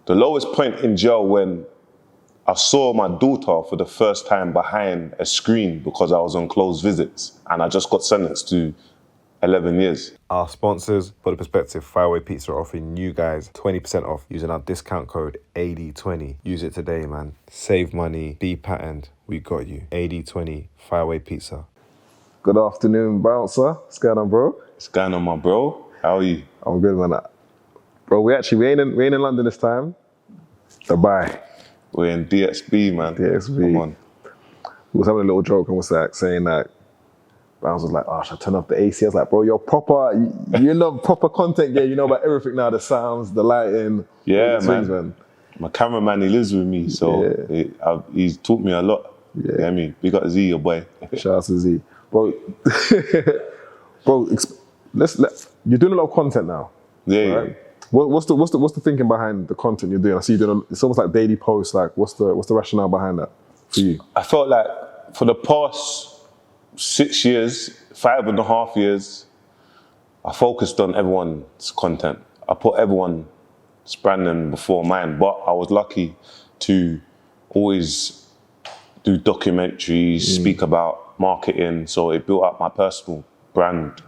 The lowest point in jail when I saw my daughter for the first time behind a screen because I was on closed visits, and I just got sentenced to 11 years. Our sponsors, for the perspective, Fireway Pizza are offering you guys 20% off using our discount code AD20. Use it today, man. Save money, be patterned. We got you. AD20, Fireway Pizza. Good afternoon, bouncer. What's going on, bro? What's going on, my bro? How are you? I'm good, man. Bro, we ain't in London this time. Dubai. We're in DXB, man. DXB. Come on. We was having a little joke and was like saying that bouncer was like, oh, should I turn off the AC? I was like, bro, you're proper, you love proper content, yeah. You know about everything now, the sounds, the lighting. Yeah, man. man. My cameraman, he lives with me, so he's taught me a lot. Yeah. You know what I mean? Big up Z, your boy. Shout out to Z. Bro, you're doing a lot of content now. Yeah, right? yeah. What's the thinking behind the content you're doing? I see you doing. It's almost like daily posts. Like, what's the rationale behind that for you? I felt like for the past 6 years, 5.5 years, I focused on everyone's content. I put everyone's branding before mine, but I was lucky to always do documentaries, speak about marketing, so it built up my personal brand,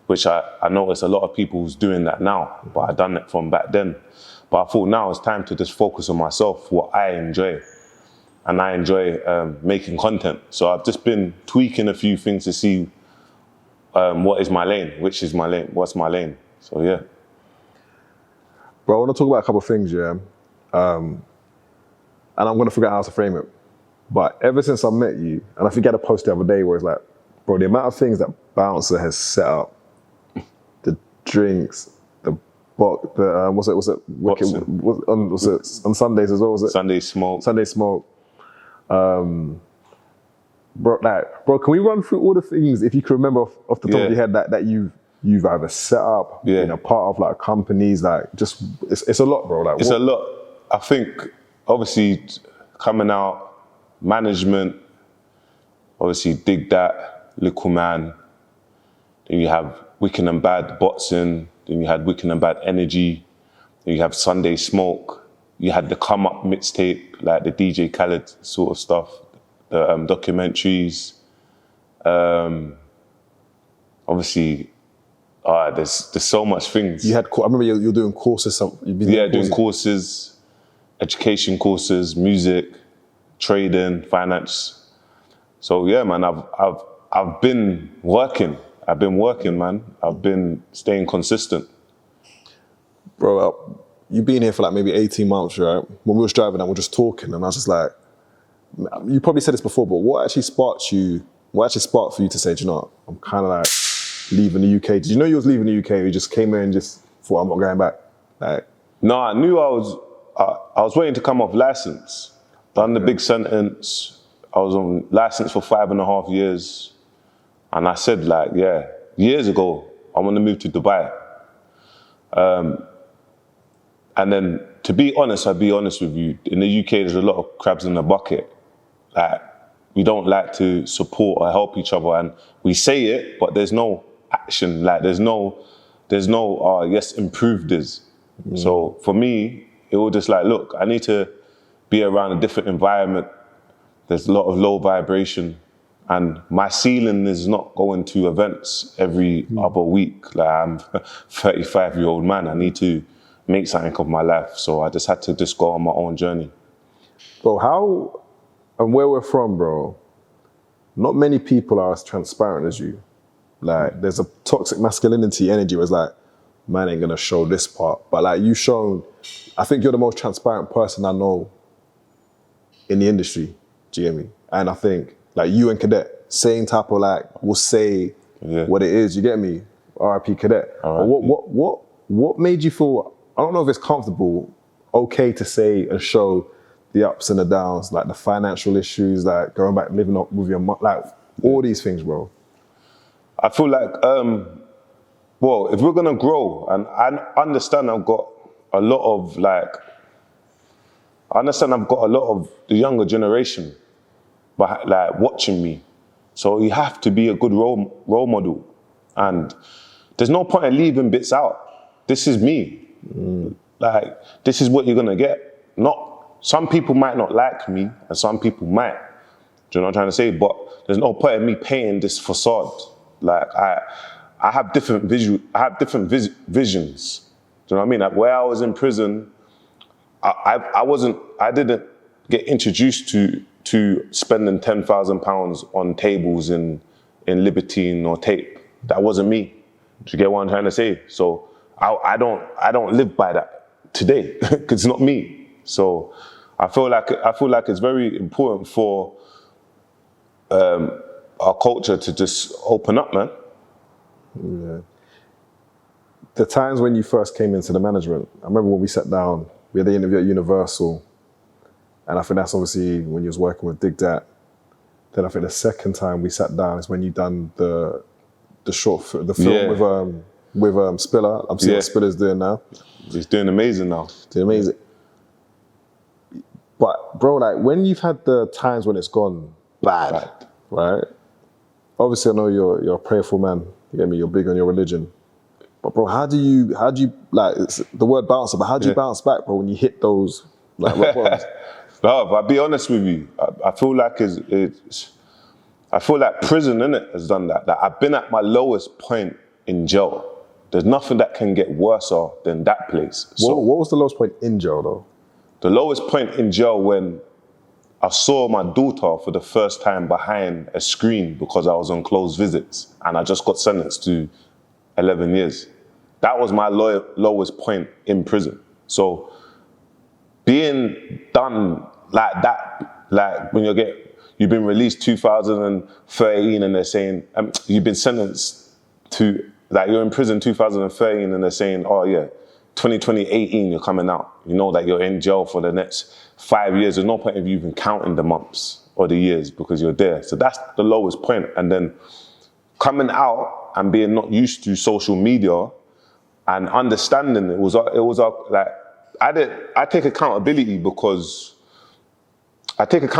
which I noticed a lot of people's doing that now, but I done it from back then. But I thought now it's time to just focus on myself, what I enjoy. And I enjoy making content. So I've just been tweaking a few things to see what is my lane, which is my lane, what's my lane. So yeah. Bro, I want to talk about a couple of things, yeah. And I'm going to figure out how to frame it. But ever since I met you, and I think I had a post the other day where it's like, bro, the amount of things that Bouncer has set up, the drinks, the box, what's it? On Sundays as well, was it? Sunday smoke. Bro, can we run through all the things, if you can remember off the top of your head, that you've either set up, been a part of, like companies, like just, it's a lot, bro. Like, it's a lot. I think, obviously, coming out, management, obviously Dig That, Little Man, then you have Wicked and Bad Boxing, then you had Wicked and Bad Energy, then you have Sunday Smoke, you had the Come Up mixtape, like the DJ Khaled sort of stuff, the documentaries, obviously, there's so much things. I remember you're doing courses. Doing courses, education courses, music, trading, finance. So yeah, man, I've been working. Man. I've been staying consistent. Bro, you've been here for like maybe 18 months, right? When we was driving and we're just talking, and I was just like, you probably said this before, but what actually sparked for you to say, do you know what, I'm kind of like leaving the UK? Did you know you was leaving the UK? You just came here and just thought, I'm not going back? Like, no, I knew I was waiting to come off license. Done the big sentence. I was on license for 5.5 years. And I said, like, years ago, I want to move to Dubai. And then, to be honest, I'll be honest with you, in the UK, there's a lot of crabs in the bucket. Like, we don't like to support or help each other. And we say it, but there's no action. Like, there's no, yes, improve this. So for me, it was just like, look, I need to be around a different environment. There's a lot of low vibration. And my ceiling is not going to events every other week. Like, I'm a 35-year-old man. I need to make something of my life. So I just had to just go on my own journey. Bro, how and where we're from, bro, not many people are as transparent as you. Like, there's a toxic masculinity energy where it's like, man ain't gonna show this part. But like, you've shown, I think you're the most transparent person I know in the industry, do you get me? And I think, like, you and Cadet, same type of, like, will say what it is, you get me? R.I.P. Cadet. What made you feel, I don't know if it's comfortable, okay to say and show the ups and the downs, like the financial issues, like going back, living up with your mom, like all these things, bro? I feel like, well, if we're gonna grow, and I understand I've got a lot of the younger generation, but like watching me. So you have to be a good role model. And there's no point in leaving bits out. This is me. Like, this is what you're gonna get. Some people might not like me, and some people might. Do you know what I'm trying to say? But there's no point in me painting this facade. Like, I have different visions. Do you know what I mean? Like, where I was in prison, I didn't get introduced to spending £10,000 on tables in Libertine or Tape. That wasn't me. Do you get what I'm trying to say? So I don't live by that today, because it's not me. So I feel like it's very important for our culture to just open up, man. Yeah. The times when you first came into the management, I remember when we sat down, we had the interview at Universal, and I think that's obviously when you was working with Dig Dat. Then I think the second time we sat down is when you done the film with Spiller. I'm seeing what Spiller's doing now. He's doing amazing now. Doing amazing. But bro, like when you've had the times when it's gone bad, right? Obviously I know you're a prayerful man. You get me? You're big on your religion. But bro, how do you like, it's the word bouncer, but how do you bounce back, bro, when you hit those like rock bottoms? Bro, I'll be honest with you. I feel like I feel like prison, innit, has done that. Like, I've been at my lowest point in jail. There's nothing that can get worse than that place. So, what was the lowest point in jail though? The lowest point in jail when I saw my daughter for the first time behind a screen because I was on closed visits and I just got sentenced to 11 years. That was my lowest point in prison. So being done like that, like when you've been released 2013 and they're saying, you've been sentenced to, like you're in prison 2013 and they're saying, oh yeah, 2018 you're coming out. You know that you're in jail for the next 5 years. There's no point of you even counting the months or the years because you're there. So that's the lowest point. And then coming out and being not used to social media and understanding it was like, I take accountability because I didn't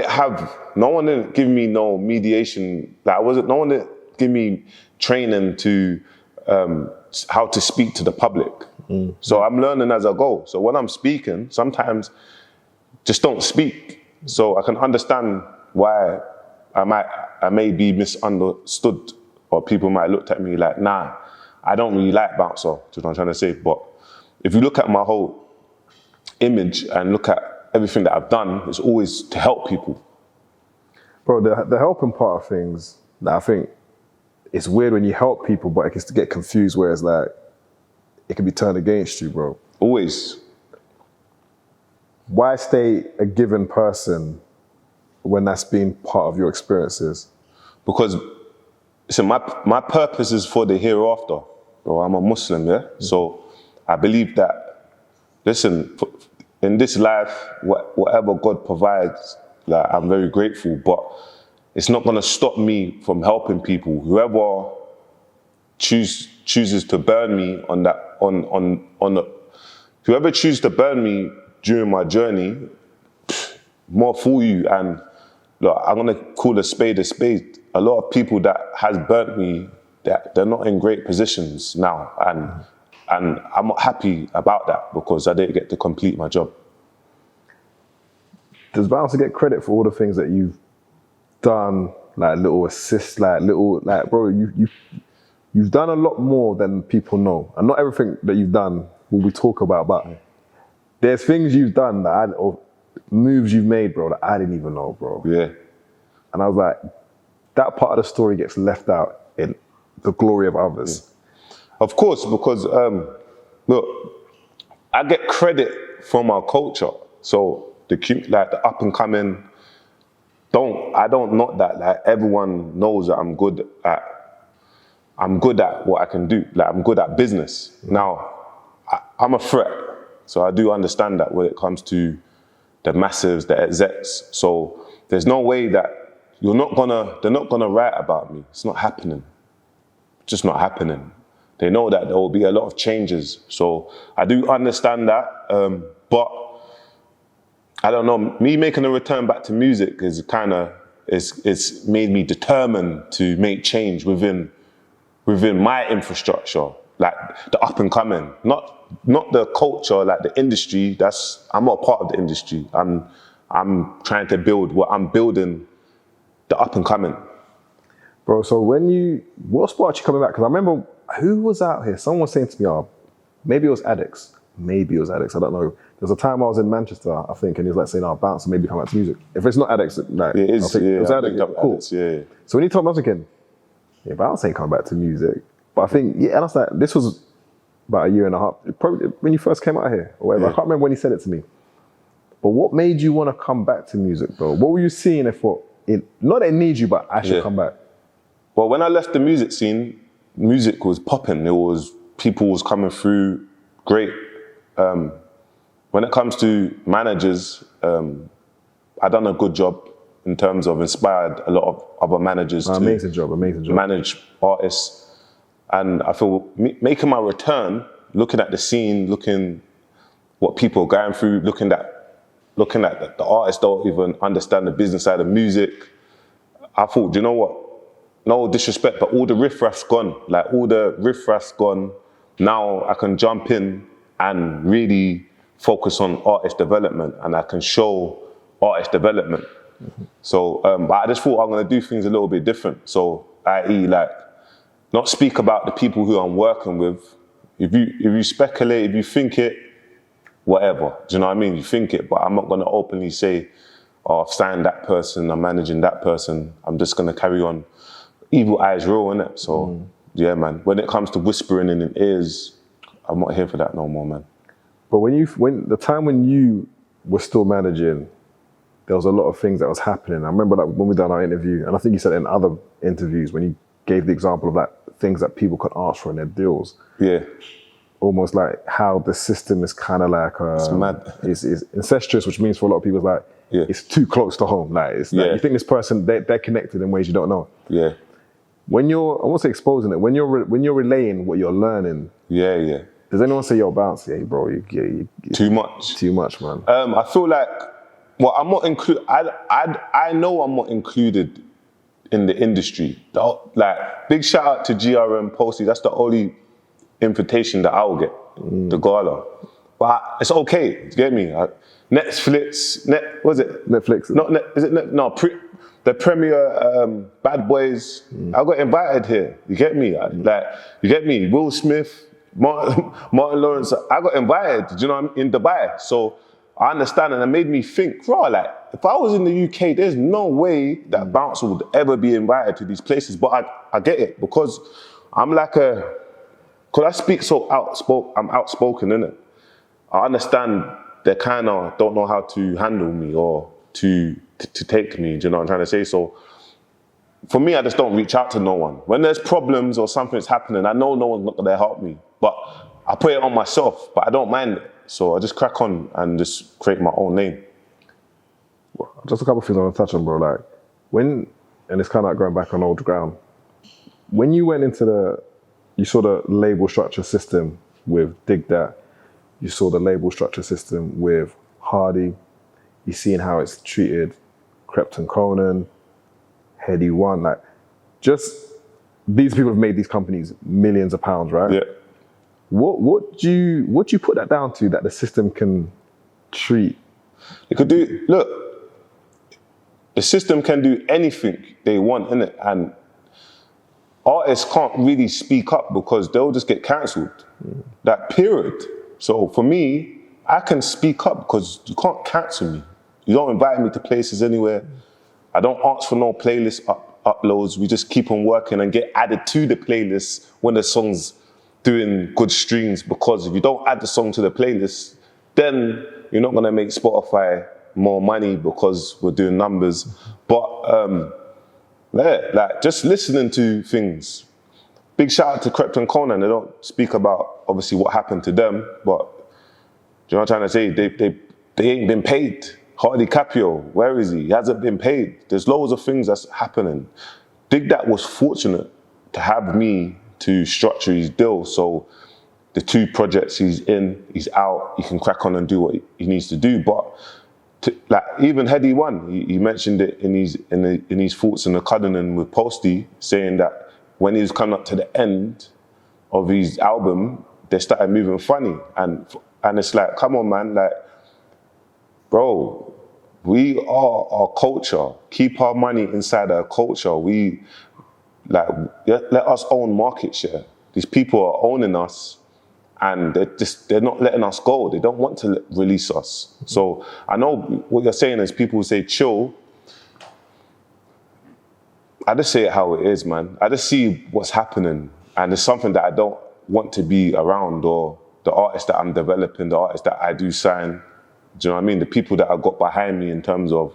have, no one didn't give me no mediation. Like no one didn't give me training to how to speak to the public. So I'm learning as I go. So when I'm speaking, sometimes just don't speak. So I can understand why I may be misunderstood, or people might look at me like, nah, I don't really like bouncer. That's what I'm trying to say. But if you look at my whole image and look at everything that I've done, it's always to help people. Bro, the helping part of things, I think it's weird when you help people, but it can get confused where it's like, it can be turned against you, bro. Always. Why stay a given person when that's been part of your experiences? Because, listen, my purpose is for the hereafter. Bro, I'm a Muslim, yeah? So I believe that, listen, in this life, whatever God provides, like, I'm very grateful, but it's not gonna stop me from helping people. Whoever chooses to burn me on that, whoever chooses to burn me during my journey, more fool you. And look, I'm gonna call a spade a spade. A lot of people that has burnt me, they're not in great positions now, and I'm not happy about that because I didn't get to complete my job. Does Bouncer get credit for all the things that you've done, like little assists, like bro, you've done a lot more than people know, and not everything that you've done will we talk about, but there's things you've done or moves you've made, bro, that I didn't even know, bro. Yeah. And I was like, that part of the story gets left out in the glory of others. Yeah. Of course, because look, I get credit from our culture. So the up and coming, I don't knock that. Like, everyone knows that I'm good at what I can do. Like, I'm good at business. Now, I'm a threat. So I do understand that when it comes to the massives, the execs. So there's no way that they're not gonna write about me. It's not happening. Just not happening. They know that there will be a lot of changes. So I do understand that, but I don't know, me making a return back to music is it's made me determined to make change within my infrastructure. like the up and coming, not the culture, like the industry. I'm not a part of the industry. I'm trying to build I'm building the up and coming. Bro, so what sparked you coming back? Because I remember, who was out here? Someone was saying to me, maybe it was Addicts. I don't know. There's a time I was in Manchester, I think, and he was like saying, bounce and maybe come back to music. If it's not Addicts, like, It is, it was Addicts, cool. Addicts, yeah. So when he told me, I was thinking, bounce ain't coming back to music. But I think, and I was like, this was about a year and a half, probably when you first came out here, or whatever. I can't remember when he said it to me. But what made you want to come back to music, though? What were you seeing not that it needs you, but I should come back? Well, when I left the music scene, music was popping. People was coming through great. When it comes to managers, I done a good job in terms of inspired a lot of other managers to amazing job. manage artists. And I feel making my return, looking at the scene, looking what people are going through, looking at the artists don't even understand the business side of music. I thought, you know what? No disrespect, but all the riffraff's gone. Like all the riffraff's gone. Now I can jump in and really focus on artist development, and I can show artist development. Mm-hmm. So, but I just thought I'm gonna do things a little bit different. So, i.e., like, not speak about the people who I'm working with. If you speculate, if you think it, whatever. Do you know what I mean? You think it, but I'm not gonna openly say, I've signed that person, I'm managing that person. I'm just gonna carry on. Evil eyes real, innit? So, yeah, man. When it comes to whispering in ears, I'm not here for that no more, man. But when the time when you were still managing, there was a lot of things that was happening. I remember like when we done our interview, and I think you said in other interviews when you gave the example of like things that people could ask for in their deals. Yeah. Almost like how the system is kind of like it's mad. It's incestuous, which means for a lot of people it's like it's too close to home. Like it's like you think this person they're connected in ways you don't know. Yeah. When you're, I won't say exposing it, when you're relaying what you're learning. Yeah. Does anyone say, yo, bounce? Yeah, bro, you too much. Too much, man. I feel like, well, I'm not included. I know I'm not included in the industry. Like, big shout out to GRM Posty. That's the only invitation that I'll get, the gala. But it's okay. You get me? Netflix. Was it Netflix? Not net. Is it net? No. The premiere Bad Boys. I got invited here. You get me? You get me? Will Smith. Martin Lawrence, I got invited, do you know what I mean, in Dubai. So I understand, and it made me think, like, if I was in the UK, there's no way that Bounce would ever be invited to these places. But I get it, because I'm like because I speak so I'm outspoken, innit? I understand they kind of don't know how to handle me or to take me, do you know what I'm trying to say? So for me, I just don't reach out to no one. When there's problems or something's happening, I know no one's not gonna help me. But I put it on myself, but I don't mind it. So I just crack on and just create my own lane. Well, just a couple of things I want to touch on, bro. Like, and it's kind of like going back on old ground. When you went into you saw the label structure system with Dig That, you saw the label structure system with Hardy, you seen how it's treated Krypton Conan, Heady One, like, just these people have made these companies millions of pounds, right? Yeah. What do you put that down to that the system can treat? It could do, look, the system can do anything they want, innit? And artists can't really speak up because they'll just get cancelled. That period. So for me, I can speak up because you can't cancel me. You don't invite me to places anywhere. I don't ask for no playlist uploads. We just keep on working and get added to the playlist when the song's doing good streams, because if you don't add the song to the playlist, then you're not gonna make Spotify more money because we're doing numbers. But like, just listening to things. Big shout out to Krypton Conan. They don't speak about obviously what happened to them, but do you know what I'm trying to say? They ain't been paid. Hardy Caprio, where is he? He hasn't been paid. There's loads of things that's happening. Dig That was fortunate to have me to structure his deal. So the 2 projects he's in, he's out, he can crack on and do what he needs to do. But like even Heady One, he mentioned it in his thoughts in the Cullinan with Posty, saying that when he was coming up to the end, of his album, they started moving funny. And it's like, come on, man, like, bro, we are our culture. Keep our money inside our culture. We, like, let us own market share. These people are owning us, and they're not letting us go. They don't want to release us. So I know what you're saying is people say chill. I just say it how it is, man. I just see what's happening, and it's something that I don't want to be around, or the artists that I'm developing, the artists that I do sign. Do you know what I mean? The people that I got behind me in terms of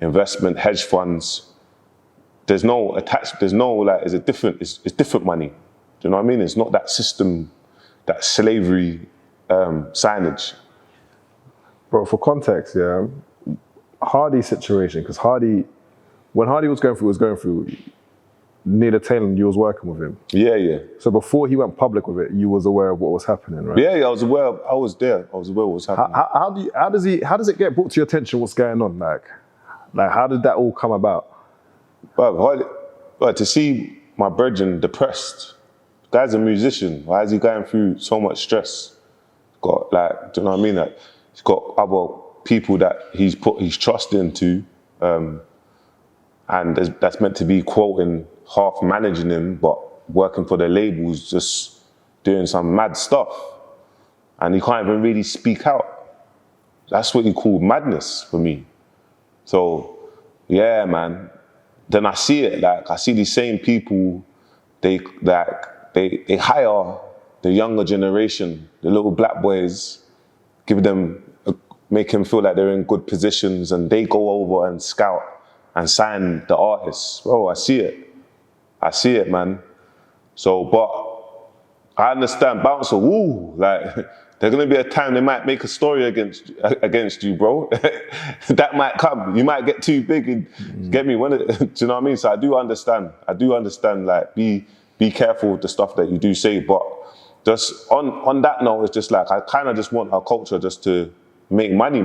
investment, hedge funds. There's no like, it's different money. Do you know what I mean? It's not that system, that slavery signage. Bro, for context, yeah, Hardy's situation, because when Hardy was going through, near the tail end, you was working with him. Yeah. So before he went public with it, you was aware of what was happening, right? Yeah, I was aware. I was there. I was aware of what was happening. How does it get brought to your attention? What's going on? Like how did that all come about? But to see my brethren depressed, the guy's a musician. Why is he going through so much stress? Got, like, do you know what I mean? Like, he's got other people that he's put his trust into, and that's meant to be quoting, half managing him, but working for the labels, just doing some mad stuff. And he can't even really speak out. That's what you call madness for me. So, yeah, man. Then I see it, like, I see these same people, they hire the younger generation, the little black boys, make them feel like they're in good positions, and they go over and scout and sign the artists. Bro, I see it, man. So, but I understand Bouncer, like, there's gonna be a time they might make a story against you, bro. That might come. You might get too big and get me. Do you know what I mean? So I do understand, like, be careful with the stuff that you do say, but just on that note, it's just like, I kind of just want our culture just to make money.